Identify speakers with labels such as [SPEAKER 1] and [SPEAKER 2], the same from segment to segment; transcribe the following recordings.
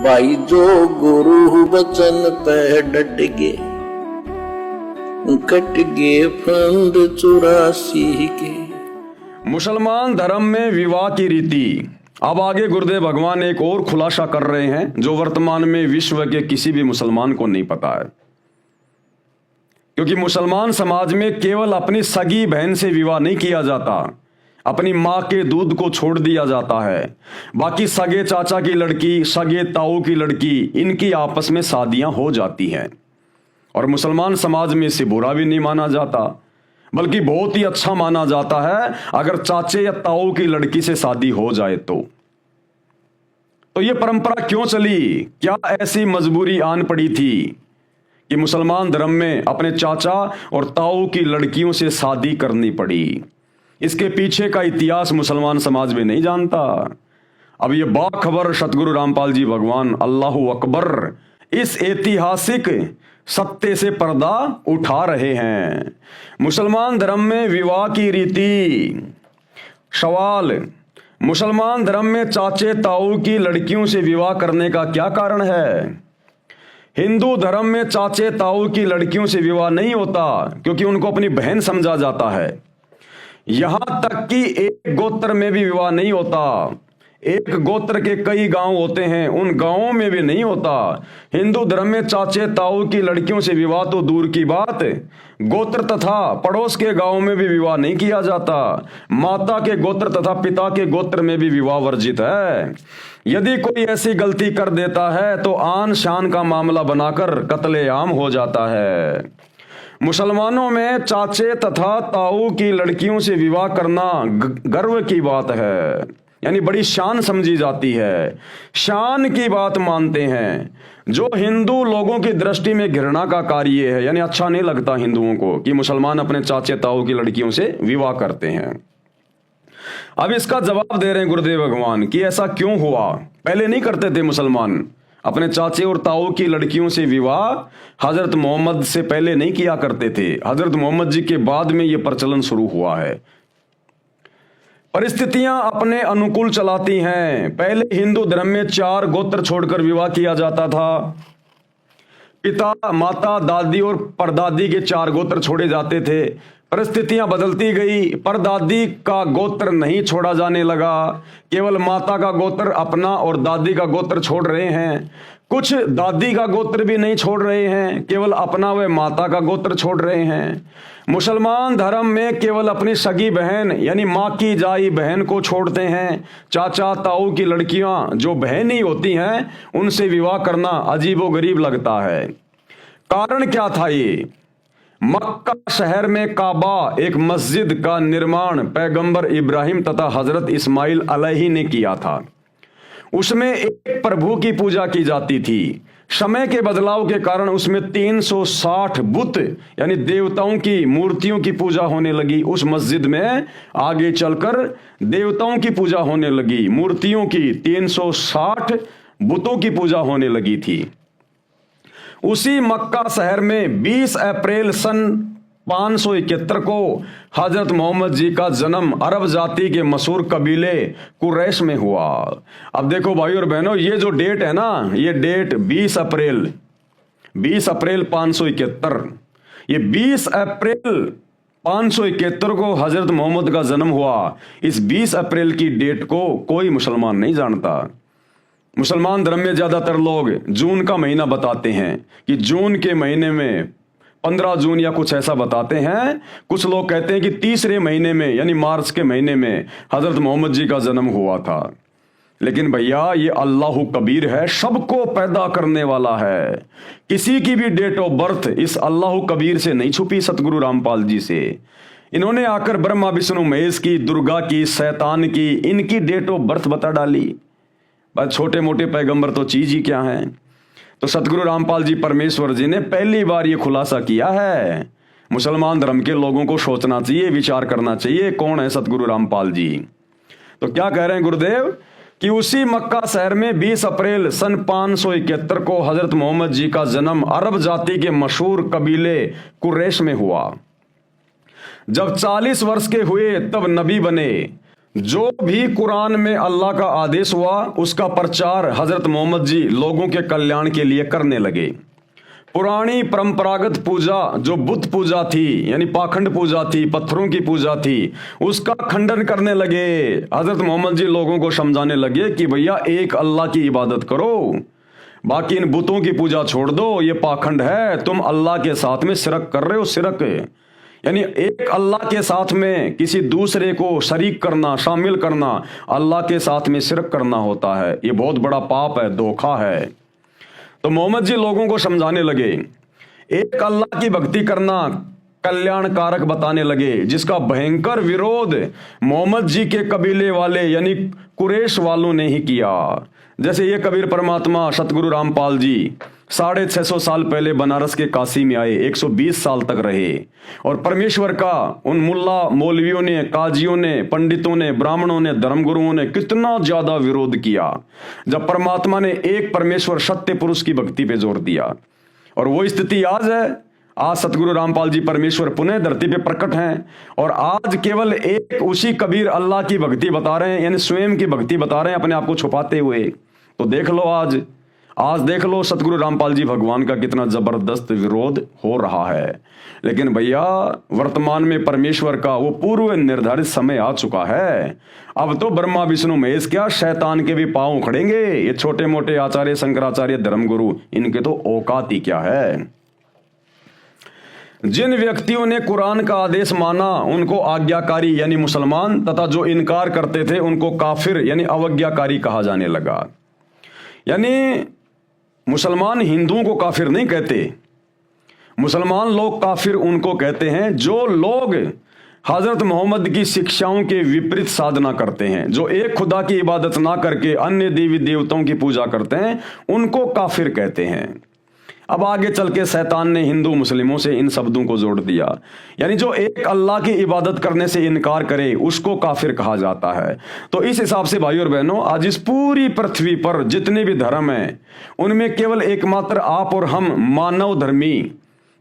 [SPEAKER 1] भाई जो गुरु बचन पे डट गे, कट गे फंद 84 के।
[SPEAKER 2] मुसलमान धर्म में विवाह की रीति। अब आगे गुरुदेव भगवान एक और खुलासा कर रहे हैं जो वर्तमान में विश्व के किसी भी मुसलमान को नहीं पता है। क्योंकि मुसलमान समाज में केवल अपनी सगी बहन से विवाह नहीं किया जाता, अपनी माँ के दूध को छोड़ दिया जाता है। बाकी सगे चाचा की लड़की, सगे ताऊ की लड़की, इनकी आपस में शादियां हो जाती हैं। और मुसलमान समाज में इसे बुरा भी नहीं माना जाता, बल्कि बहुत ही अच्छा माना जाता है अगर चाचे या ताऊ की लड़की से शादी हो जाए तो यह परंपरा क्यों चली? क्या ऐसी मजबूरी आन पड़ी थी कि मुसलमान धर्म में अपने चाचा और ताऊ की लड़कियों से शादी करनी पड़ी? इसके पीछे का इतिहास मुसलमान समाज में नहीं जानता। अब यह बाखबर सतगुरु रामपाल जी भगवान अल्लाहू अकबर इस ऐतिहासिक सत्य से पर्दा उठा रहे हैं। मुसलमान धर्म में विवाह की रीति। सवाल, मुसलमान धर्म में चाचे ताऊ की लड़कियों से विवाह करने का क्या कारण है? हिंदू धर्म में चाचे ताऊ की लड़कियों से विवाह नहीं होता क्योंकि उनको अपनी बहन समझा जाता है। यहां तक कि एक गोत्र में भी विवाह नहीं होता। एक गोत्र के कई गांव होते हैं, उन गांवों में भी नहीं होता। हिंदू धर्म में चाचे ताऊ की लड़कियों से विवाह तो दूर की बात, गोत्र तथा पड़ोस के गांव में भी विवाह नहीं किया जाता। माता के गोत्र तथा पिता के गोत्र में भी विवाह वर्जित है। यदि कोई ऐसी गलती कर देता है तो आन शान का मामला बनाकर कत्लेआम हो जाता है। मुसलमानों में चाचे तथा ताऊ की लड़कियों से विवाह करना गर्व की बात है, यानी बड़ी शान समझी जाती है, शान की बात मानते हैं, जो हिंदू लोगों की दृष्टि में घृणा का कार्य है। यानी अच्छा नहीं लगता हिंदुओं को कि मुसलमान अपने चाचे ताऊ की लड़कियों से विवाह करते हैं। अब इसका जवाब दे रहे हैं गुरुदेव भगवान कि ऐसा क्यों हुआ। पहले नहीं करते थे मुसलमान अपने चाचे और ताऊ की लड़कियों से विवाह, हजरत मोहम्मद से पहले नहीं किया करते थे। हजरत मोहम्मद जी के बाद में यह प्रचलन शुरू हुआ है। परिस्थितियां अपने अनुकूल चलाती हैं। पहले हिंदू धर्म में 4 गोत्र छोड़कर विवाह किया जाता था। पिता, माता, दादी और परदादी के 4 गोत्र छोड़े जाते थे। परिस्थितियां बदलती गई, परदादी का गोत्र नहीं छोड़ा जाने लगा, केवल माता का गोत्र अपना और दादी का गोत्र छोड़ रहे हैं। कुछ दादी का गोत्र भी नहीं छोड़ रहे हैं, केवल अपना व माता का गोत्र छोड़ रहे हैं। मुसलमान धर्म में केवल अपनी सगी बहन यानी माँ की जाई बहन को छोड़ते हैं। चाचा ताऊ की लड़कियां जो बहन ही होती हैं उनसे विवाह करना अजीबोगरीब लगता है। कारण क्या था ये? मक्का शहर में काबा, एक मस्जिद का निर्माण पैगंबर इब्राहिम तथा हजरत इस्माइल अलैहि ने किया था। उसमें एक प्रभु की पूजा की जाती थी। समय के बदलाव के कारण उसमें 360 बुत यानी देवताओं की मूर्तियों की पूजा होने लगी। उस मस्जिद में आगे चलकर देवताओं की पूजा होने लगी, मूर्तियों की 360 बुतों की पूजा होने लगी थी। उसी मक्का शहर में 20 अप्रैल सन 571 को हजरत मोहम्मद जी का जन्म अरब जाति के मशहूर कबीले कुरैश में हुआ। अब देखो भाई और बहनों, ये जो डेट है ना, ये डेट 20 अप्रैल 571, ये 20 अप्रैल 571 को हजरत मोहम्मद का जन्म हुआ। इस 20 अप्रैल की डेट को कोई मुसलमान नहीं जानता। मुसलमान धर्म में ज्यादातर लोग जून का महीना बताते हैं कि जून के महीने में 15 जून या कुछ ऐसा बताते हैं। कुछ लोग कहते हैं कि तीसरे महीने में यानी मार्च के महीने में हजरत मोहम्मद जी का जन्म हुआ था। लेकिन भैया ये अल्लाह कबीर है, सबको पैदा करने वाला है। किसी की भी डेट ऑफ बर्थ इस अल्लाह कबीर से नहीं छुपी, सतगुरु रामपाल जी से। इन्होंने आकर ब्रह्मा विष्णु महेश की, दुर्गा की, शैतान की, इनकी डेट ऑफ बर्थ बता डाली। बस छोटे मोटे पैगंबर तो चीज ही क्या है। तो सतगुरु रामपाल जी परमेश्वर जी ने पहली बार ये खुलासा किया है। मुसलमान धर्म के लोगों को सोचना चाहिए, विचार करना चाहिए कौन है सतगुरु रामपाल जी। तो क्या कह रहे हैं गुरुदेव कि उसी मक्का शहर में 20 अप्रैल सन 571 को हजरत मोहम्मद जी का जन्म अरब जाति के मशहूर कबीले कुरैश में हुआ। जब 40 वर्ष के हुए तब नबी बने। जो भी कुरान में अल्लाह का आदेश हुआ उसका प्रचार हजरत मोहम्मद जी लोगों के कल्याण के लिए करने लगे। पुरानी परंपरागत पूजा जो बुत पूजा थी यानी पाखंड पूजा थी, पत्थरों की पूजा थी, उसका खंडन करने लगे। हजरत मोहम्मद जी लोगों को समझाने लगे कि भैया एक अल्लाह की इबादत करो, बाकी इन बुतों की पूजा छोड़ दो, ये पाखंड है, तुम अल्लाह के साथ में शिरक कर रहे हो। शिरक यानी एक अल्लाह के साथ में किसी दूसरे को शरीक करना, शामिल करना, अल्लाह के साथ में शिरक करना होता है। ये बहुत बड़ा पाप है, धोखा है। तो मोहम्मद जी लोगों को समझाने लगे, एक अल्लाह की भक्ति करना कल्याण कारक बताने लगे, जिसका भयंकर विरोध मोहम्मद जी के कबीले वाले यानी कुरैश वालों ने ही किया। जैसे ये कबीर परमात्मा सतगुरु रामपाल जी 650 साल पहले बनारस के काशी में आए, 120 साल तक रहे और परमेश्वर का उन मुल्ला मौलवियों ने, काजियों ने, पंडितों ने, ब्राह्मणों ने, धर्मगुरुओं ने कितना ज्यादा विरोध किया जब परमात्मा ने एक परमेश्वर सत्य पुरुष की भक्ति पे जोर दिया। और वो स्थिति आज है। आज सतगुरु रामपाल जी परमेश्वर पुनः धरती पे प्रकट हैं और आज केवल एक उसी कबीर अल्लाह की भक्ति बता रहे हैं, यानी स्वयं की भक्ति बता रहे हैं अपने आप को छुपाते हुए। तो देख लो आज देख लो सतगुरु रामपाल जी भगवान का कितना जबरदस्त विरोध हो रहा है। लेकिन भैया वर्तमान में परमेश्वर का वो पूर्व निर्धारित समय आ चुका है। अब तो ब्रह्मा विष्णु महेश क्या, शैतान के भी पांव उखड़ेंगे। ये छोटे मोटे आचार्य शंकराचार्य धर्मगुरु, इनके तो औकात ही क्या है। जिन व्यक्तियों ने कुरान का आदेश माना उनको आज्ञाकारी यानी मुसलमान, तथा जो इनकार करते थे उनको काफिर यानी अवज्ञाकारी कहा जाने लगा। यानी मुसलमान हिंदुओं को काफिर नहीं कहते, मुसलमान लोग काफिर उनको कहते हैं जो लोग हजरत मोहम्मद की शिक्षाओं के विपरीत साधना करते हैं, जो एक खुदा की इबादत ना करके अन्य देवी देवताओं की पूजा करते हैं, उनको काफिर कहते हैं। अब आगे चल के शैतान ने हिंदू मुस्लिमों से इन शब्दों को जोड़ दिया, यानी जो एक अल्लाह की इबादत करने से इनकार करे उसको काफिर कहा जाता है। तो इस हिसाब से भाई और बहनों, आज इस पूरी पृथ्वी पर जितने भी धर्म हैं उनमें केवल एकमात्र आप और हम मानव धर्मी,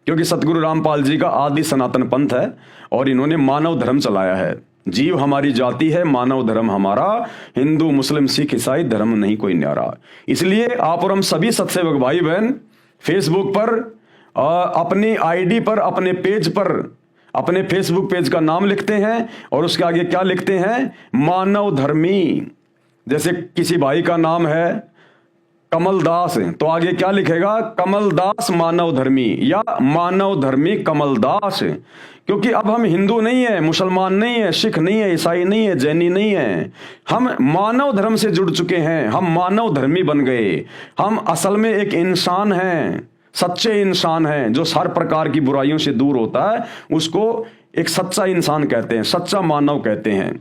[SPEAKER 2] क्योंकि सतगुरु रामपाल जी का आदि सनातन पंथ है और इन्होंने मानव धर्म चलाया है। जीव हमारी जाति है, मानव धर्म हमारा, हिंदू मुस्लिम सिख ईसाई धर्म नहीं कोई न्यारा। इसलिए आप और हम सभी सत्सेवक भाई बहन फेसबुक पर अपनी आईडी पर, अपने पेज पर, अपने फेसबुक पेज का नाम लिखते हैं और उसके आगे क्या लिखते हैं, मानव धर्मी। जैसे किसी भाई का नाम है कमल दास, तो आगे क्या लिखेगा, कमल दास मानव धर्मी या मानव धर्मी कमल दास। क्योंकि अब हम हिंदू नहीं है, मुसलमान नहीं है, सिख नहीं है, ईसाई नहीं है, जैनी नहीं है, हम मानव धर्म से जुड़ चुके हैं, हम मानव धर्मी बन गए। हम असल में एक इंसान हैं, सच्चे इंसान हैं, जो हर प्रकार की बुराइयों से दूर होता है, उसको एक सच्चा इंसान कहते हैं, सच्चा मानव कहते हैं।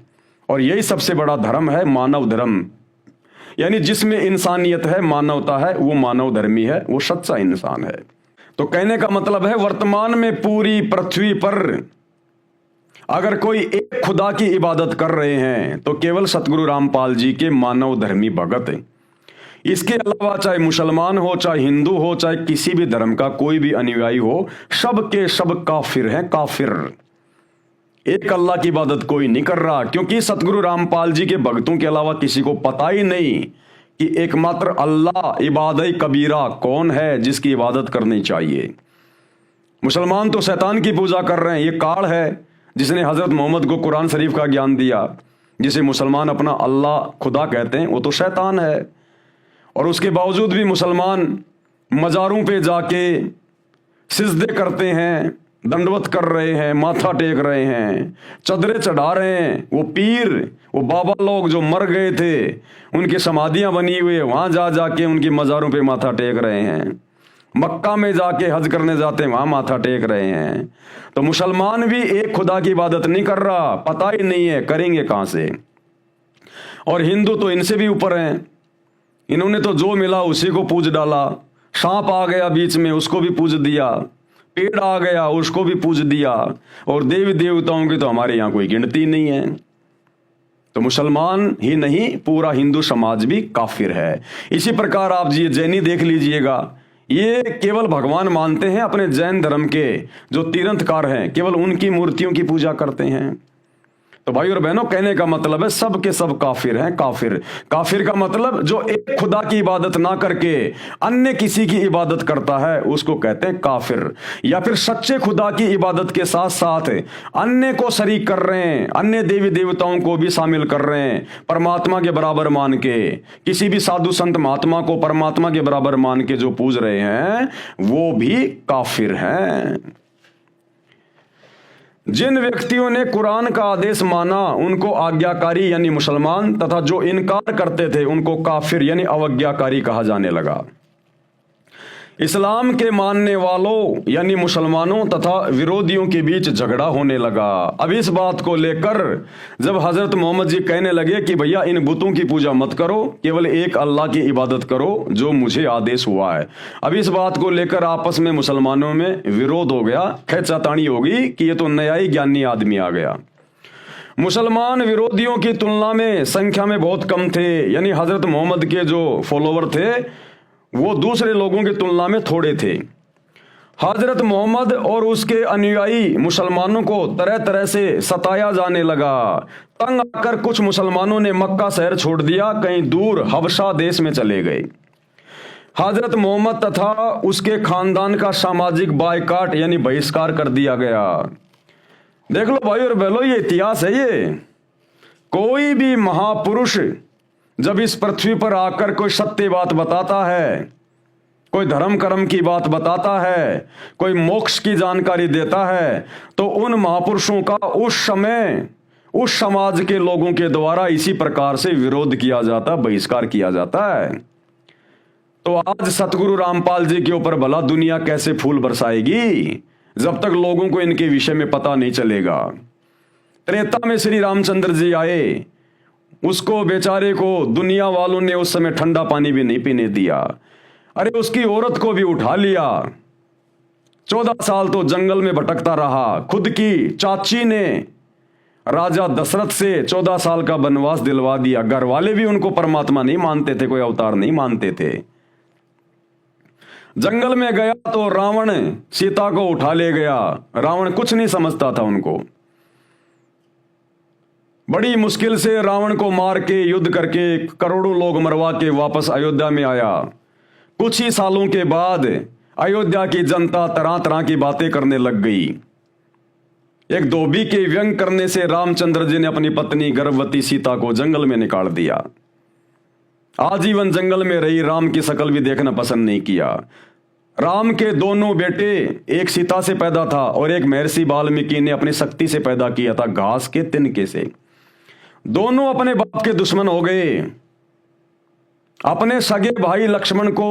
[SPEAKER 2] और यही सबसे बड़ा धर्म है, मानव धर्म, यानी जिसमें इंसानियत है, मानवता है, वो मानव धर्मी है, वो सच्चा इंसान है। तो कहने का मतलब है वर्तमान में पूरी पृथ्वी पर अगर कोई एक खुदा की इबादत कर रहे हैं तो केवल सतगुरु रामपाल जी के मानव धर्मी भगत हैं। इसके अलावा चाहे मुसलमान हो, चाहे हिंदू हो, चाहे किसी भी धर्म का कोई भी अनुयायी हो, सब के सब काफिर हैं, काफिर। एक अल्लाह की इबादत कोई नहीं कर रहा, क्योंकि सतगुरु रामपाल जी के भक्तों के अलावा किसी को पता ही नहीं कि एकमात्र अल्लाह इबादत कबीरा कौन है जिसकी इबादत करनी चाहिए। मुसलमान तो शैतान की पूजा कर रहे हैं, ये काल है जिसने हजरत मोहम्मद को कुरान शरीफ का ज्ञान दिया, जिसे मुसलमान अपना अल्लाह खुदा कहते हैं, वो तो शैतान है। और उसके बावजूद भी मुसलमान मज़ारों पे जाके सिजदे करते हैं, दंडवत कर रहे हैं, माथा टेक रहे हैं, चदरे चढ़ा रहे हैं। वो पीर, वो बाबा लोग जो मर गए थे, उनकी समाधियां बनी हुई है, वहां जा जाके उनकी मज़ारों पे माथा टेक रहे हैं। मक्का में जाके हज करने जाते हैं, वहां माथा टेक रहे हैं। तो मुसलमान भी एक खुदा की इबादत नहीं कर रहा, पता ही नहीं है करेंगे कहां से। और हिंदू तो इनसे भी ऊपर हैं, इन्होंने तो जो मिला उसी को पूज डाला। सांप आ गया बीच में, उसको भी पूज दिया, पेड़ आ गया उसको भी पूज दिया, और देवी देवताओं की तो हमारे यहाँ कोई गिनती नहीं है। तो मुसलमान ही नहीं, पूरा हिंदू समाज भी काफिर है। इसी प्रकार आप जी जैनी देख लीजिएगा, ये केवल भगवान मानते हैं अपने जैन धर्म के जो तीर्थंकर हैं, केवल उनकी मूर्तियों की पूजा करते हैं। तो भाई और बहनों, कहने का मतलब है सब के सब काफिर हैं। काफिर, काफिर का मतलब जो एक खुदा की इबादत ना करके अन्य किसी की इबादत करता है उसको कहते हैं काफिर। या फिर सच्चे खुदा की इबादत के साथ साथ अन्य को शरीक कर रहे हैं, अन्य देवी देवताओं को भी शामिल कर रहे हैं, परमात्मा के बराबर मान के, किसी भी साधु संत महात्मा को परमात्मा के बराबर मान के जो पूज रहे हैं वो भी काफिर हैं। जिन व्यक्तियों ने कुरान का आदेश माना उनको आज्ञाकारी यानी मुसलमान, तथा जो इनकार करते थे उनको काफिर यानी अवज्ञाकारी कहा जाने लगा। इस्लाम के मानने वालों यानी मुसलमानों तथा विरोधियों के बीच झगड़ा होने लगा। अब इस बात को लेकर जब हजरत मोहम्मद जी कहने लगे कि भैया इन बुतों की पूजा मत करो, केवल एक अल्लाह की इबादत करो जो मुझे आदेश हुआ है, अब इस बात को लेकर आपस में मुसलमानों में विरोध हो गया, खींचातानी होगी कि ये तो नया ही ज्ञानी आदमी आ गया। मुसलमान विरोधियों की तुलना में संख्या में बहुत कम थे, यानी हजरत मोहम्मद के जो फॉलोवर थे वो दूसरे लोगों की तुलना में थोड़े थे। हजरत मोहम्मद और उसके अनुयायी मुसलमानों को तरह तरह से सताया जाने लगा। तंग आकर कुछ मुसलमानों ने मक्का शहर छोड़ दिया, कहीं दूर हबशा देश में चले गए। हजरत मोहम्मद तथा उसके खानदान का सामाजिक बायकाट यानी बहिष्कार कर दिया गया। देख लो भाई और बहनों, ये इतिहास है। ये कोई भी महापुरुष जब इस पृथ्वी पर आकर कोई सत्य बात बताता है, कोई धर्म कर्म की बात बताता है, कोई मोक्ष की जानकारी देता है, तो उन महापुरुषों का उस समय उस समाज के लोगों के द्वारा इसी प्रकार से विरोध किया जाता, बहिष्कार किया जाता है। तो आज सतगुरु रामपाल जी के ऊपर भला दुनिया कैसे फूल बरसाएगी जब तक लोगों को इनके विषय में पता नहीं चलेगा। त्रेता में श्री रामचंद्र जी आए, उसको बेचारे को दुनिया वालों ने उस समय ठंडा पानी भी नहीं पीने दिया। अरे उसकी औरत को भी उठा लिया, 14 साल तो जंगल में भटकता रहा। खुद की चाची ने राजा दशरथ से 14 साल का वनवास दिलवा दिया। घर वाले भी उनको परमात्मा नहीं मानते थे, कोई अवतार नहीं मानते थे। जंगल में गया तो रावण सीता को उठा ले गया। रावण कुछ नहीं समझता था उनको। बड़ी मुश्किल से रावण को मार के युद्ध करके करोड़ों लोग मरवा के वापस अयोध्या में आया। कुछ ही सालों के बाद अयोध्या की जनता तरह तरह की बातें करने लग गई। एक धोबी के व्यंग करने से रामचंद्र जी ने अपनी पत्नी गर्भवती सीता को जंगल में निकाल दिया। आजीवन जंगल में रही, राम की शक्ल भी देखना पसंद नहीं किया। राम के दोनों बेटे, एक सीता से पैदा था और एक महर्षि वाल्मीकि ने अपनी शक्ति से पैदा किया था, घास के तिनके से। दोनों अपने बाप के दुश्मन हो गए। अपने सगे भाई लक्ष्मण को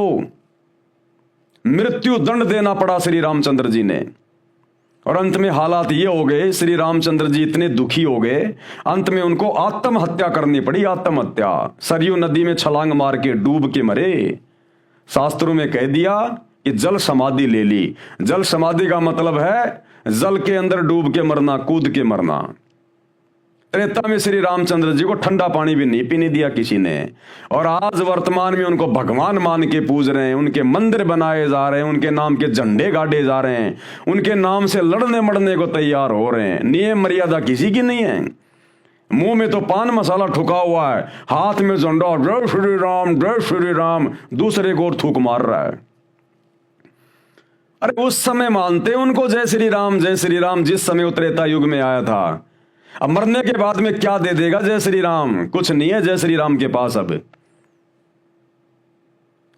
[SPEAKER 2] मृत्यु दंड देना पड़ा श्री रामचंद्र जी ने। और अंत में हालात ये हो गए, श्री रामचंद्र जी इतने दुखी हो गए, अंत में उनको आत्महत्या करनी पड़ी। आत्महत्या, सरयू नदी में छलांग मार के डूब के मरे। शास्त्रों में कह दिया कि जल समाधि ले ली। जल समाधि का मतलब है जल के अंदर डूब के मरना, कूद के मरना। त्रेता में श्री रामचंद्र जी को ठंडा पानी भी नहीं पीने दिया किसी ने। और आज वर्तमान में उनको भगवान मान के पूज रहे हैं, उनके मंदिर बनाए जा रहे हैं, उनके नाम के झंडे गाड़े जा रहे हैं, उनके नाम से लड़ने मरने को तैयार हो रहे हैं। नियम मर्यादा किसी की नहीं है। मुंह में तो पान मसाला ठुका हुआ है, हाथ में झंडा, जय श्री राम, दूसरे को और थूक मार रहा है। अरे उस समय मानते उनको जय श्री राम, जिस समय वो त्रेता युग में आया था। अब मरने के बाद में क्या दे देगा जय श्री राम? कुछ नहीं है जय श्री राम के पास। अब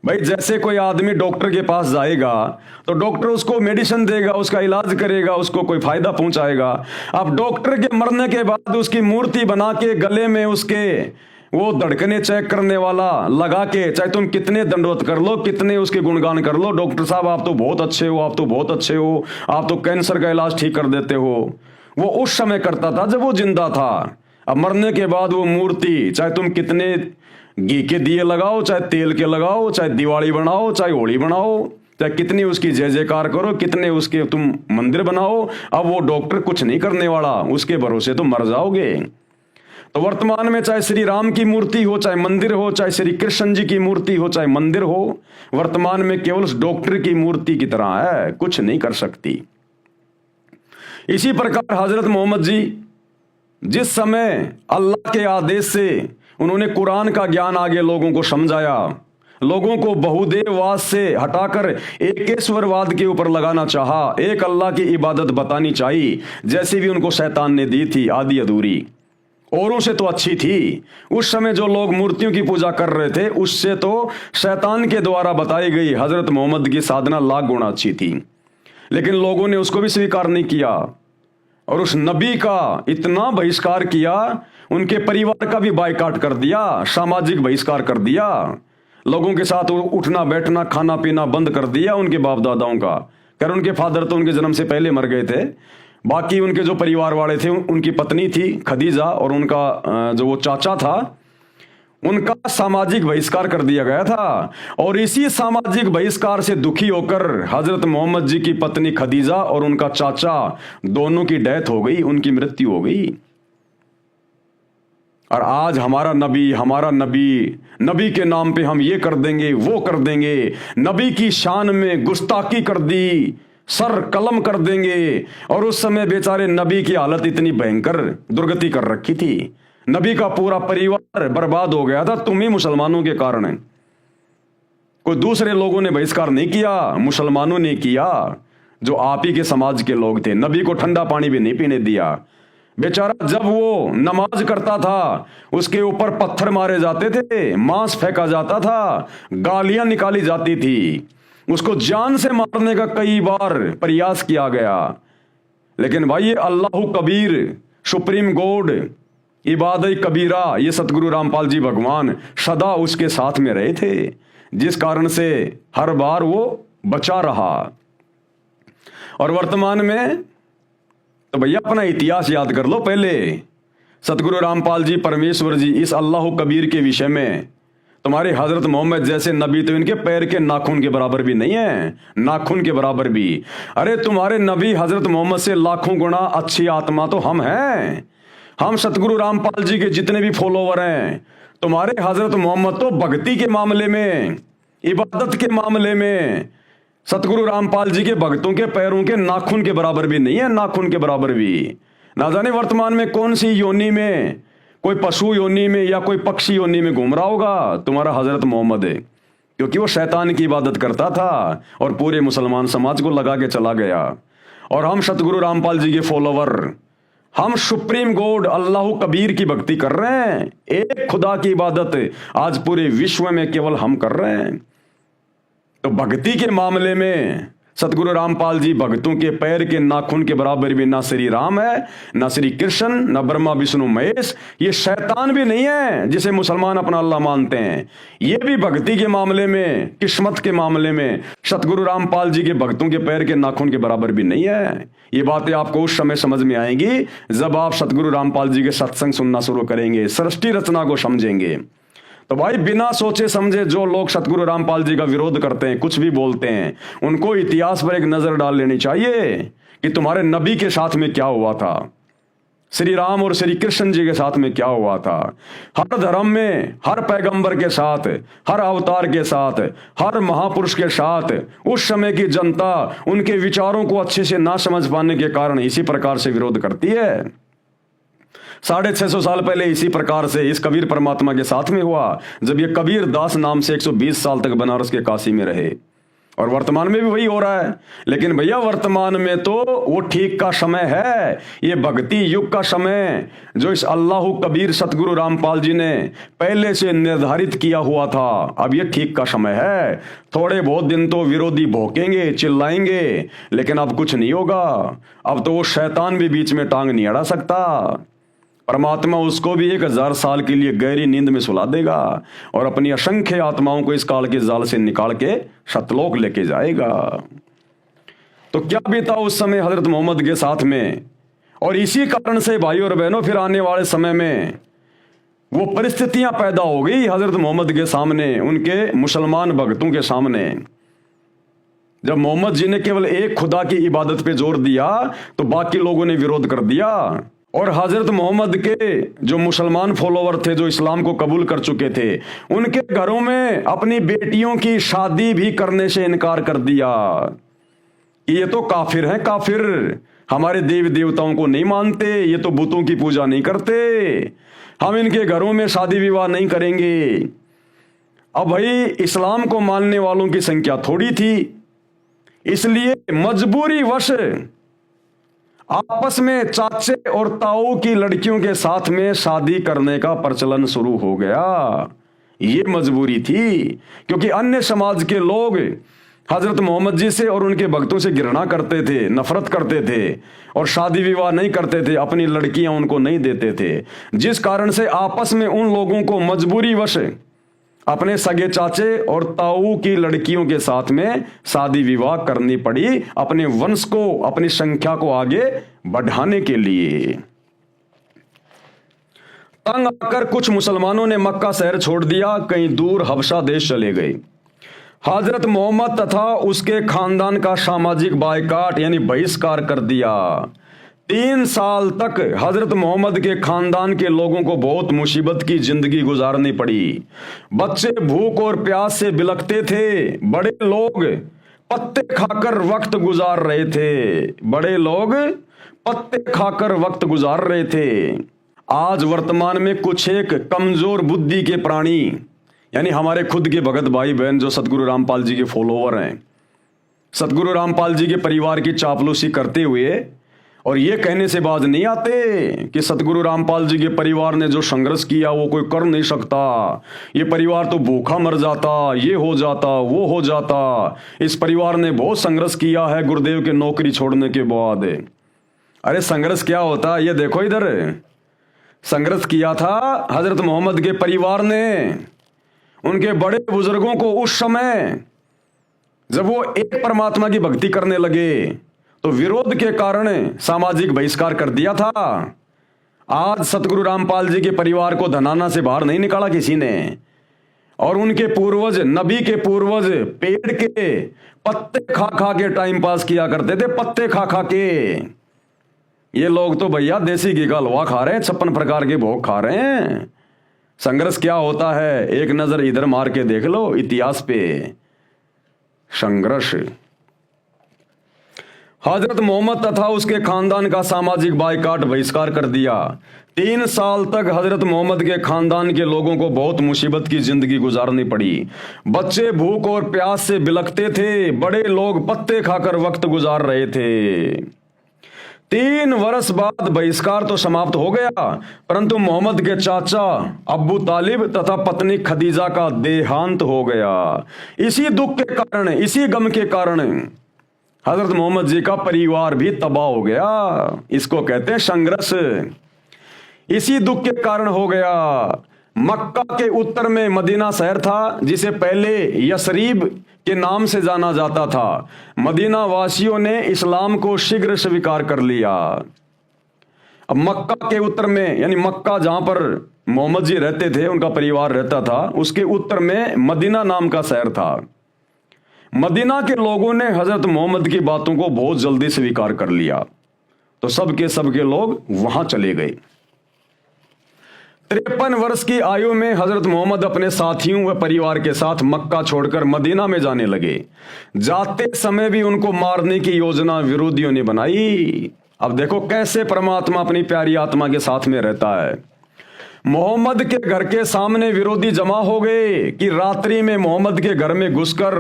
[SPEAKER 2] भाई जैसे कोई आदमी डॉक्टर के पास जाएगा तो डॉक्टर उसको मेडिसिन देगा, उसका इलाज करेगा, उसको कोई फायदा पहुंचाएगा। अब डॉक्टर के मरने के बाद उसकी मूर्ति बना के गले में उसके वो धड़कने चेक करने वाला लगा के, चाहे तुम कितने दंडवत कर लो, कितने उसके गुणगान कर लो, डॉक्टर साहब आप तो बहुत अच्छे हो, आप तो बहुत अच्छे हो, आप तो कैंसर का इलाज ठीक कर देते हो, वो उस समय करता था जब वो जिंदा था। अब मरने के बाद वो मूर्ति, चाहे तुम कितने घी के दिए लगाओ, चाहे तेल के लगाओ, चाहे दिवाली बनाओ, चाहे होली बनाओ, चाहे कितनी उसकी जय जयकार करो, कितने उसके तुम मंदिर बनाओ, अब वो डॉक्टर कुछ नहीं करने वाला, उसके भरोसे तो मर जाओगे। तो वर्तमान में चाहे श्री राम की मूर्ति हो, चाहे मंदिर हो, चाहे श्री कृष्ण जी की मूर्ति हो, चाहे मंदिर हो, वर्तमान में केवल उस डॉक्टर की मूर्ति की तरह है, कुछ नहीं कर सकती। इसी प्रकार हजरत मोहम्मद जी जिस समय अल्लाह के आदेश से उन्होंने कुरान का ज्ञान आगे लोगों को समझाया, लोगों को बहुदेववाद से हटाकर एकेश्वरवाद के ऊपर लगाना चाहा, एक अल्लाह की इबादत बतानी चाहिए जैसी भी उनको शैतान ने दी थी, आधी अधूरी, औरों से तो अच्छी थी। उस समय जो लोग मूर्तियों की पूजा कर रहे थे उससे तो शैतान के द्वारा बताई गई हजरत मोहम्मद की साधना लाख गुना अच्छी थी, लेकिन लोगों ने उसको भी स्वीकार नहीं किया और उस नबी का इतना बहिष्कार किया, उनके परिवार का भी बायकॉट कर दिया, सामाजिक बहिष्कार कर दिया, लोगों के साथ उठना बैठना खाना पीना बंद कर दिया उनके बाप दादाओं का। कर उनके फादर तो उनके जन्म से पहले मर गए थे, बाकी उनके जो परिवार वाले थे, उनकी पत्नी थी खदीजा और उनका जो वो चाचा था, उनका सामाजिक बहिष्कार कर दिया गया था। और इसी सामाजिक बहिष्कार से दुखी होकर हजरत मोहम्मद जी की पत्नी खदीजा और उनका चाचा दोनों की डेथ हो गई, उनकी मृत्यु हो गई। और आज हमारा नबी नबी के नाम पे हम ये कर देंगे वो कर देंगे, नबी की शान में गुस्ताखी कर दी, सर कलम कर देंगे। और उस समय बेचारे नबी की हालत इतनी भयंकर दुर्गति कर रखी थी, नबी का पूरा परिवार बर्बाद हो गया था, तुम ही मुसलमानों के कारण। कोई दूसरे लोगों ने बहिष्कार नहीं किया, मुसलमानों ने किया, जो आप ही के समाज के लोग थे। नबी को ठंडा पानी भी नहीं पीने दिया। बेचारा जब वो नमाज करता था उसके ऊपर पत्थर मारे जाते थे, मांस फेंका जाता था, गालियां निकाली जाती थी, उसको जान से मारने का कई बार प्रयास किया गया। लेकिन भाई ये अल्लाह कबीर, सुप्रीम गॉड, इबादत कबीरा, ये सतगुरु रामपाल जी भगवान सदा उसके साथ में रहे थे, जिस कारण से हर बार वो बचा रहा। और वर्तमान में तो भैया अपना इतिहास याद कर लो पहले। सतगुरु रामपाल जी परमेश्वर जी इस अल्लाह कबीर के विषय में, तुम्हारे हजरत मोहम्मद जैसे नबी तो इनके पैर के नाखून के बराबर भी नहीं है, नाखून के बराबर भी। अरे तुम्हारे नबी हजरत मोहम्मद से लाखों गुना अच्छी आत्मा तो हम हैं। हम सतगुरु रामपाल जी के जितने भी फॉलोवर हैं, तुम्हारे हजरत मोहम्मद तो भक्ति के मामले में, इबादत के मामले में सतगुरु रामपाल जी के भक्तों के पैरों के नाखून के बराबर भी नहीं है, नाखून के बराबर भी। ना जाने वर्तमान में कौन सी योनि में, कोई पशु योनि में या कोई पक्षी योनि में घूम रहा होगा तुम्हारा हजरत मोहम्मद है, क्योंकि वो शैतान की इबादत करता था और पूरे मुसलमान समाज को लगा के चला गया। और हम सतगुरु रामपाल जी के फॉलोवर, हम सुप्रीम गॉड अल्लाह कबीर की भक्ति कर रहे हैं। एक खुदा की इबादत आज पूरे विश्व में केवल हम कर रहे हैं। तो भक्ति के मामले में सतगुरु रामपाल जी भक्तों के पैर के नाखून के बराबर भी ना श्री राम है, ना श्री कृष्ण, ना ब्रह्मा विष्णु महेश, ये शैतान भी नहीं है जिसे मुसलमान अपना अल्लाह मानते हैं। ये भी भक्ति के मामले में, किस्मत के मामले में सतगुरु रामपाल जी के भक्तों के पैर के नाखून के बराबर भी नहीं है। ये बातें आपको उस समय समझ में आएंगी जब आप सतगुरु रामपाल जी के सत्संग सुनना शुरू करेंगे, सृष्टि रचना को समझेंगे। तो भाई बिना सोचे समझे जो लोग सतगुरु रामपाल जी का विरोध करते हैं, कुछ भी बोलते हैं, उनको इतिहास पर एक नजर डाल लेनी चाहिए कि तुम्हारे नबी के साथ में क्या हुआ था, श्री राम और श्री कृष्ण जी के साथ में क्या हुआ था। हर धर्म में, हर पैगंबर के साथ, हर अवतार के साथ, हर महापुरुष के साथ उस समय की जनता उनके विचारों को अच्छे से ना समझ पाने के कारण इसी प्रकार से विरोध करती है। 650 साल पहले इसी प्रकार से इस कबीर परमात्मा के साथ में हुआ जब ये कबीर दास नाम से 120 साल तक बनारस के काशी में रहे, और वर्तमान में भी वही हो रहा है। लेकिन भैया वर्तमान में तो वो ठीक का समय है, ये भक्ति युग का समय जो इस अल्लाह कबीर सतगुरु रामपाल जी ने पहले से निर्धारित किया हुआ था, अब ये ठीक का समय है। थोड़े बहुत दिन तो विरोधी भौंकेंगे, चिल्लाएंगे, लेकिन अब कुछ नहीं होगा। अब तो वो शैतान भी बीच में टांग नहीं अड़ा सकता। परमात्मा उसको भी 1000 साल के लिए गहरी नींद में सुला देगा और अपनी असंख्य आत्माओं को इस काल के जाल से निकाल के सतलोक लेके जाएगा। तो क्या बीता उस समय हजरत मोहम्मद के साथ में, और इसी कारण से भाइयों और बहनों फिर आने वाले समय में वो परिस्थितियां पैदा हो गई हजरत मोहम्मद के सामने, उनके मुसलमान भक्तों के सामने। जब मोहम्मद जी ने केवल एक खुदा की इबादत पे जोर दिया तो बाकी लोगों ने विरोध कर दिया, और हजरत मोहम्मद के जो मुसलमान फॉलोवर थे, जो इस्लाम को कबूल कर चुके थे, उनके घरों में अपनी बेटियों की शादी भी करने से इनकार कर दिया कि ये तो काफिर हैं, काफिर, हमारे देवी देवताओं को नहीं मानते, ये तो बुतों की पूजा नहीं करते, हम इनके घरों में शादी विवाह नहीं करेंगे। अब भाई इस्लाम को मानने वालों की संख्या थोड़ी थी, इसलिए मजबूरी वश आपस में चाचे और ताऊ की लड़कियों के साथ में शादी करने का प्रचलन शुरू हो गया। ये मजबूरी थी, क्योंकि अन्य समाज के लोग हजरत मोहम्मद जी से और उनके भक्तों से घृणा करते थे, नफरत करते थे और शादी विवाह नहीं करते थे, अपनी लड़कियां उनको नहीं देते थे, जिस कारण से आपस में उन लोगों को मजबूरी वश अपने सगे चाचे और ताऊ की लड़कियों के साथ में शादी विवाह करनी पड़ी, अपने वंश को, अपनी संख्या को आगे बढ़ाने के लिए। तंग आकर कुछ मुसलमानों ने मक्का शहर छोड़ दिया, कहीं दूर हबशा देश चले गए। हजरत मोहम्मद तथा उसके खानदान का सामाजिक बायकाट यानी बहिष्कार कर दिया। 3 साल तक हजरत मोहम्मद के खानदान के लोगों को बहुत मुसीबत की जिंदगी गुजारनी पड़ी। बच्चे भूख और प्यास से बिलखते थे, बड़े लोग पत्ते खाकर वक्त गुजार रहे थे, बड़े लोग पत्ते खाकर वक्त गुजार रहे थे। आज वर्तमान में कुछ एक कमजोर बुद्धि के प्राणी यानी हमारे खुद के भगत भाई बहन जो सतगुरु रामपाल जी के फॉलोवर हैं, सतगुरु रामपाल जी के परिवार की चापलूसी करते हुए और ये कहने से बाज नहीं आते कि सतगुरु रामपाल जी के परिवार ने जो संघर्ष किया वो कोई कर नहीं सकता, ये परिवार तो भूखा मर जाता, ये हो जाता, वो हो जाता, इस परिवार ने बहुत संघर्ष किया है गुरुदेव के नौकरी छोड़ने के बाद। अरे संघर्ष क्या होता है, ये देखो इधर संघर्ष किया था हजरत मोहम्मद के परिवार ने, उनके बड़े बुजुर्गों को उस समय जब वो एक परमात्मा की भक्ति करने लगे तो विरोध के कारण सामाजिक बहिष्कार कर दिया था। आज सतगुरु रामपाल जी के परिवार को धनाना से बाहर नहीं निकाला किसी ने, और उनके पूर्वज, नबी के पूर्वज पेड़ के पत्ते खा खा के टाइम पास किया करते थे, पत्ते खा खा के। ये लोग तो भैया देसी घी का हलवा खा रहे हैं, 56 प्रकार के भोग खा रहे हैं। संघर्ष क्या होता है एक नजर इधर मार के देख लो इतिहास पे। संघर्ष हजरत मोहम्मद तथा उसके खानदान का सामाजिक बायकाट बहिष्कार कर दिया। 3 साल तक हजरत मोहम्मद के खानदान के लोगों को बहुत मुसीबत की जिंदगी गुजारनी पड़ी। बच्चे भूख और प्यास से बिलखते थे, बड़े लोग पत्ते खाकर वक्त गुजार रहे थे। 3 वर्ष बाद बहिष्कार तो समाप्त हो गया, परंतु मोहम्मद के चाचा अब्बू तालिब तथा पत्नी खदीजा का देहांत हो गया। इसी दुख के कारण, इसी गम के कारण हजरत मोहम्मद जी का परिवार भी तबाह हो गया। इसको कहते हैं संघर्ष। इसी दुख के कारण हो गया। मक्का के उत्तर में मदीना शहर था, जिसे पहले यसरीब के नाम से जाना जाता था। मदीना वासियों ने इस्लाम को शीघ्र स्वीकार कर लिया। अब मक्का के उत्तर में यानी मक्का जहां पर मोहम्मद जी रहते थे, उनका परिवार रहता था, उसके उत्तर में मदीना नाम का शहर था। मदीना के लोगों ने हजरत मोहम्मद की बातों को बहुत जल्दी स्वीकार कर लिया, तो सबके लोग वहां चले गए। 53 वर्ष की आयु में हजरत मोहम्मद अपने साथियों व परिवार के साथ मक्का छोड़कर मदीना में जाने लगे। जाते समय भी उनको मारने की योजना विरोधियों ने बनाई। अब देखो कैसे परमात्मा अपनी प्यारी आत्मा के साथ में रहता है। मोहम्मद के घर के सामने विरोधी जमा हो गए कि रात्रि में मोहम्मद के घर में घुसकर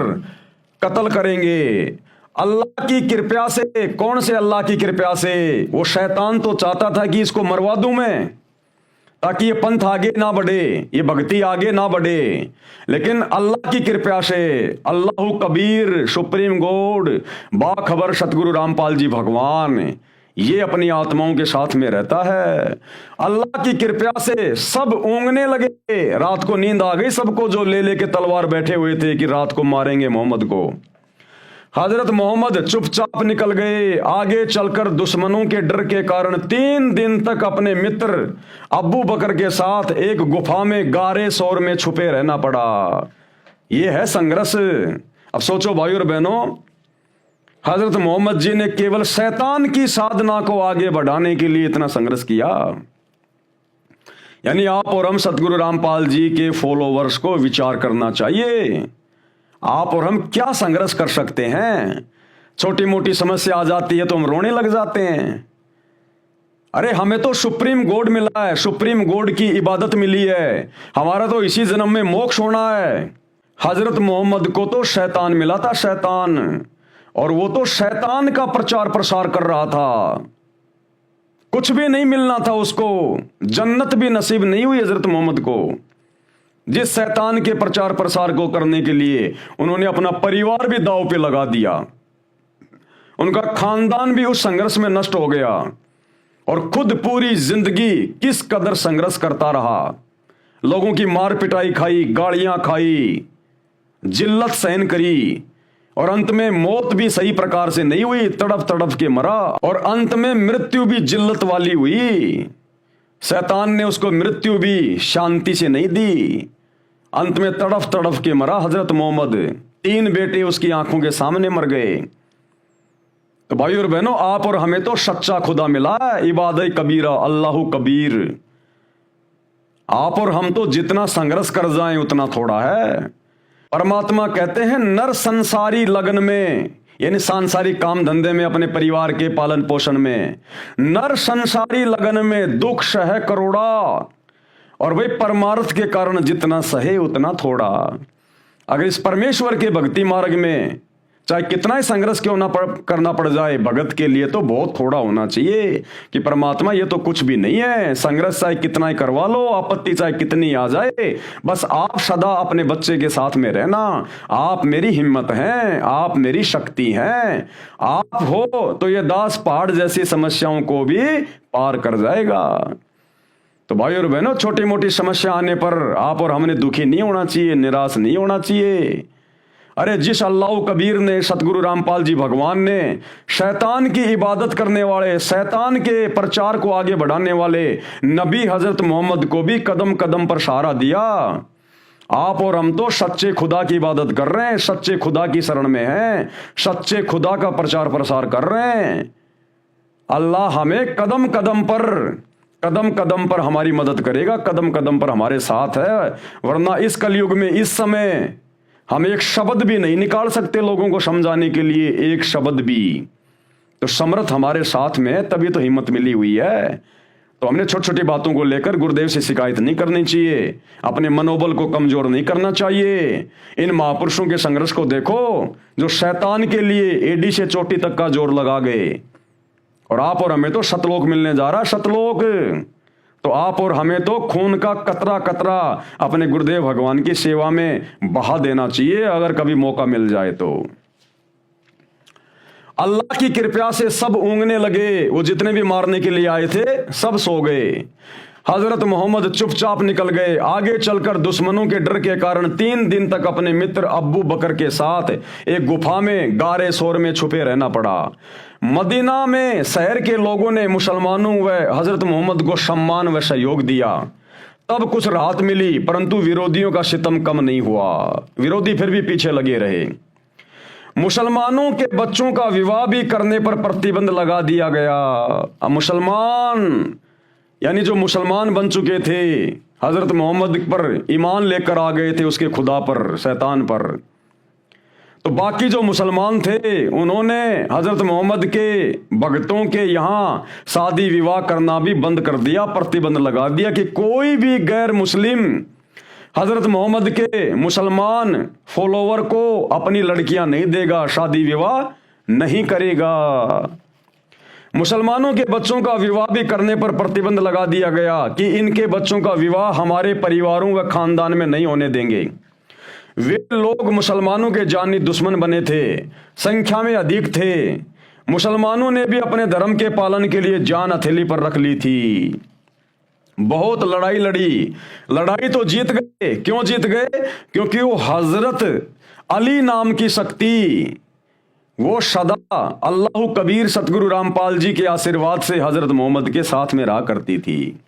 [SPEAKER 2] कत्ल करेंगे। अल्लाह की कृपा से, कौन से अल्लाह की कृपा से, वो शैतान तो चाहता था कि इसको मरवा दूं मैं, ताकि ये पंथ आगे ना बढ़े, ये भक्ति आगे ना बढ़े। लेकिन अल्लाह की कृपा से, अल्लाह कबीर, सुप्रीम गॉड, बाखबर सतगुरु रामपाल जी भगवान, ये अपनी आत्माओं के साथ में रहता है। अल्लाह की कृपा से सब ऊँगने लगे। रात को नींद आ गई सबको, जो ले लेके तलवार बैठे हुए थे कि रात को मारेंगे मोहम्मद को। हजरत मोहम्मद चुपचाप निकल गए। आगे चलकर दुश्मनों के डर के कारण 3 दिन तक अपने मित्र अब्बू बकर के साथ एक गुफा में गारे शोर में छुपे रहना पड़ा। यह है संघर्ष। अब सोचो भाई और बहनों, हजरत मोहम्मद जी ने केवल शैतान की साधना को आगे बढ़ाने के लिए इतना संघर्ष किया। यानी आप और हम सतगुरु रामपाल जी के फॉलोवर्स को विचार करना चाहिए, आप और हम क्या संघर्ष कर सकते हैं। छोटी मोटी समस्या आ जाती है तो हम रोने लग जाते हैं। अरे हमें तो सुप्रीम गॉड मिला है, सुप्रीम गॉड की इबादत मिली है, हमारा तो इसी जन्म में मोक्ष होना है। हजरत मोहम्मद को तो शैतान मिला था, शैतान, और वो तो शैतान का प्रचार प्रसार कर रहा था। कुछ भी नहीं मिलना था उसको, जन्नत भी नसीब नहीं हुई हजरत मोहम्मद को। जिस शैतान के प्रचार प्रसार को करने के लिए उन्होंने अपना परिवार भी दांव पे लगा दिया, उनका खानदान भी उस संघर्ष में नष्ट हो गया, और खुद पूरी जिंदगी किस कदर संघर्ष करता रहा, लोगों की मार पिटाई खाई, गालियां खाई, जिल्लत सहन करी, और अंत में मौत भी सही प्रकार से नहीं हुई, तड़प तड़प के मरा, और अंत में मृत्यु भी जिल्लत वाली हुई। शैतान ने उसको मृत्यु भी शांति से नहीं दी, अंत में तड़प तड़प के मरा हजरत मोहम्मद। 3 बेटे उसकी आंखों के सामने मर गए। तो भाई और बहनों, आप और हमें तो सच्चा खुदा मिला है, इबादत कबीरा, अल्लाहु कबीर। आप और हम तो जितना संघर्ष कर जाएं उतना थोड़ा है। परमात्मा कहते हैं नर संसारी लगन में, यानी सांसारिक काम धंधे में, अपने परिवार के पालन पोषण में, नर संसारी लगन में दुख सहे करोड़ा, और वही परमार्थ के कारण जितना सहे उतना थोड़ा। अगर इस परमेश्वर के भक्ति मार्ग में चाहे कितना ही संघर्ष क्यों ना करना पड़ जाए, भगत के लिए तो बहुत थोड़ा होना चाहिए कि परमात्मा ये तो कुछ भी नहीं है, संघर्ष चाहे कितना ही करवा लो, आपत्ति चाहे कितनी आ जाए, बस आप सदा अपने बच्चे के साथ में रहना। आप मेरी हिम्मत हैं, आप मेरी शक्ति हैं, आप हो तो ये दास पहाड़ जैसी समस्याओं को भी पार कर जाएगा। तो भाई और बहनों, छोटी मोटी समस्या आने पर आप और हमने दुखी नहीं होना चाहिए, निराश नहीं होना चाहिए। अरे जिस अल्लाह कबीर ने, सतगुरु रामपाल जी भगवान ने शैतान की इबादत करने वाले, शैतान के प्रचार को आगे बढ़ाने वाले नबी हजरत मोहम्मद को भी कदम कदम पर सहारा दिया, आप और हम तो सच्चे खुदा की इबादत कर रहे हैं, सच्चे खुदा की शरण में हैं, सच्चे खुदा का प्रचार प्रसार कर रहे हैं। अल्लाह हमें कदम कदम पर हमारी मदद करेगा, कदम कदम पर हमारे साथ है। वरना इस कलयुग में इस समय हम एक शब्द भी नहीं निकाल सकते लोगों को समझाने के लिए, एक शब्द भी। तो समर्थ हमारे साथ में है, तभी तो हिम्मत मिली हुई है। तो हमने छोटी छोटी बातों को लेकर गुरुदेव से शिकायत नहीं करनी चाहिए, अपने मनोबल को कमजोर नहीं करना चाहिए। इन महापुरुषों के संघर्ष को देखो जो शैतान के लिए एडी से चोटी तक का जोर लगा गए, और आप और हमें तो सतलोक मिलने जा रहा, सतलोक। तो आप और हमें तो खून का कतरा कतरा अपने गुरुदेव भगवान की सेवा में बहा देना चाहिए अगर कभी मौका मिल जाए तो। अल्लाह की कृपा से सब ऊँगने लगे, वो जितने भी मारने के लिए आए थे सब सो गए। हजरत मोहम्मद चुपचाप निकल गए। आगे चलकर दुश्मनों के डर के कारण 3 दिन तक अपने मित्र अब्बू बकर के साथ एक गुफा में गारे शोर में छुपे रहना पड़ा। मदीना में शहर के लोगों ने मुसलमानों व हजरत मोहम्मद को सम्मान व सहयोग दिया, तब कुछ राहत मिली, परंतु विरोधियों का सितम कम नहीं हुआ। विरोधी फिर भी पीछे लगे रहे। मुसलमानों के बच्चों का विवाह भी करने पर प्रतिबंध लगा दिया गया। अब मुसलमान यानी जो मुसलमान बन चुके थे, हजरत मोहम्मद पर ईमान लेकर आ गए थे, उसके खुदा पर, शैतान पर, तो बाकी जो मुसलमान थे उन्होंने हजरत मोहम्मद के भक्तों के यहाँ शादी विवाह करना भी बंद कर दिया, प्रतिबंध लगा दिया कि कोई भी गैर मुस्लिम हजरत मोहम्मद के मुसलमान फॉलोवर को अपनी लड़कियां नहीं देगा, शादी विवाह नहीं करेगा। मुसलमानों के बच्चों का विवाह भी करने पर प्रतिबंध लगा दिया गया कि इनके बच्चों का विवाह हमारे परिवारों व खानदान में नहीं होने देंगे। वे लोग मुसलमानों के जानी दुश्मन बने थे, संख्या में अधिक थे। मुसलमानों ने भी अपने धर्म के पालन के लिए जान हथेली पर रख ली थी। बहुत लड़ाई लड़ी, लड़ाई तो जीत गए। क्यों जीत गए? क्योंकि वो हजरत अली नाम की शक्ति, वो सदा अल्लाह कबीर सतगुरु रामपाल जी के आशीर्वाद से हजरत मोहम्मद के साथ में रहा करती थी।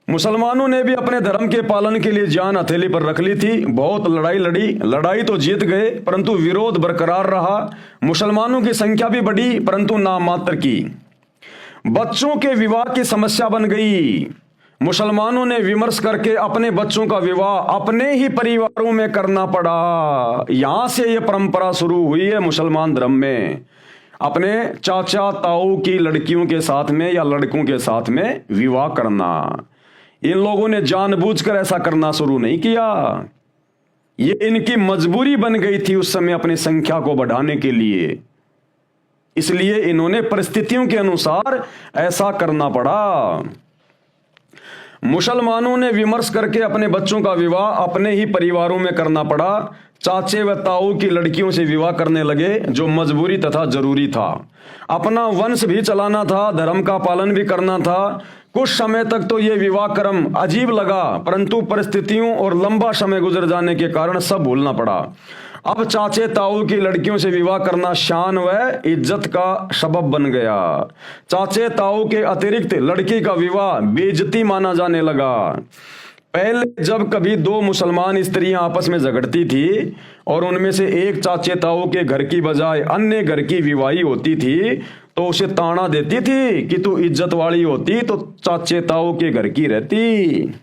[SPEAKER 2] मुसलमानों ने भी अपने धर्म के पालन के लिए जान हथेली पर रख ली थी। बहुत लड़ाई लड़ी, लड़ाई तो जीत गए, परंतु विरोध बरकरार रहा। मुसलमानों की संख्या भी बढ़ी, परंतु नाम मात्र की। बच्चों के विवाह की समस्या बन गई। मुसलमानों ने विमर्श करके अपने बच्चों का विवाह अपने ही परिवारों में करना पड़ा। यहां से यह परंपरा शुरू हुई है मुसलमान धर्म में, अपने चाचा ताऊ की लड़कियों के साथ में या लड़कों के साथ में विवाह करना। इन लोगों ने जानबूझकर ऐसा करना शुरू नहीं किया, ये इनकी मजबूरी बन गई थी उस समय अपनी संख्या को बढ़ाने के लिए, इसलिए इन्होंने परिस्थितियों के अनुसार ऐसा करना पड़ा। मुसलमानों ने विमर्श करके अपने बच्चों का विवाह अपने ही परिवारों में करना पड़ा। चाचे व ताऊ की लड़कियों से विवाह करने लगे, जो मजबूरी तथा जरूरी था। अपना वंश भी चलाना था, धर्म का पालन भी करना था। कुछ समय तक तो यह विवाह क्रम अजीब लगा, परंतु परिस्थितियों और लंबा समय गुजर जाने के कारण सब भूलना पड़ा। अब चाचे ताऊ की लड़कियों से विवाह करना शान व इज्जत का सबब बन गया। चाचे ताऊ के अतिरिक्त लड़की का विवाह बेइज्जती माना जाने लगा। पहले जब कभी दो मुसलमान स्त्रियां आपस में झगड़ती थी और उनमें से एक चाचे ताऊ के घर की बजाय अन्य घर की विवाही होती थी, तो उसे ताना देती थी कि तू इज्जत वाली होती तो चाचे ताऊ के घर की रहती।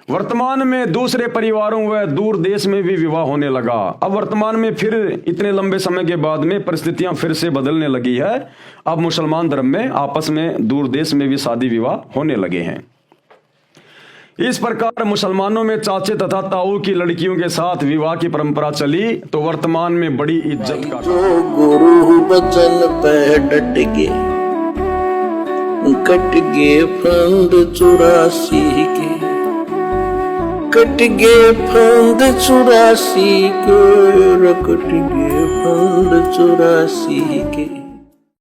[SPEAKER 2] वर्तमान में दूसरे परिवारों व दूर देश में भी विवाह होने लगा। अब वर्तमान में फिर इतने लंबे समय के बाद में परिस्थितियां फिर से बदलने लगी है। अब मुसलमान धर्म में आपस में दूर देश में भी शादी विवाह होने लगे हैं। इस प्रकार मुसलमानों में चाचे तथा ताऊ की लड़कियों के साथ विवाह की परंपरा चली, तो वर्तमान में बड़ी इज्जत का
[SPEAKER 1] जो गुरु बचन पे डट गे, कट गे फंद 84 के, कट गे फंद 84 के, कट गे फंद 84 के।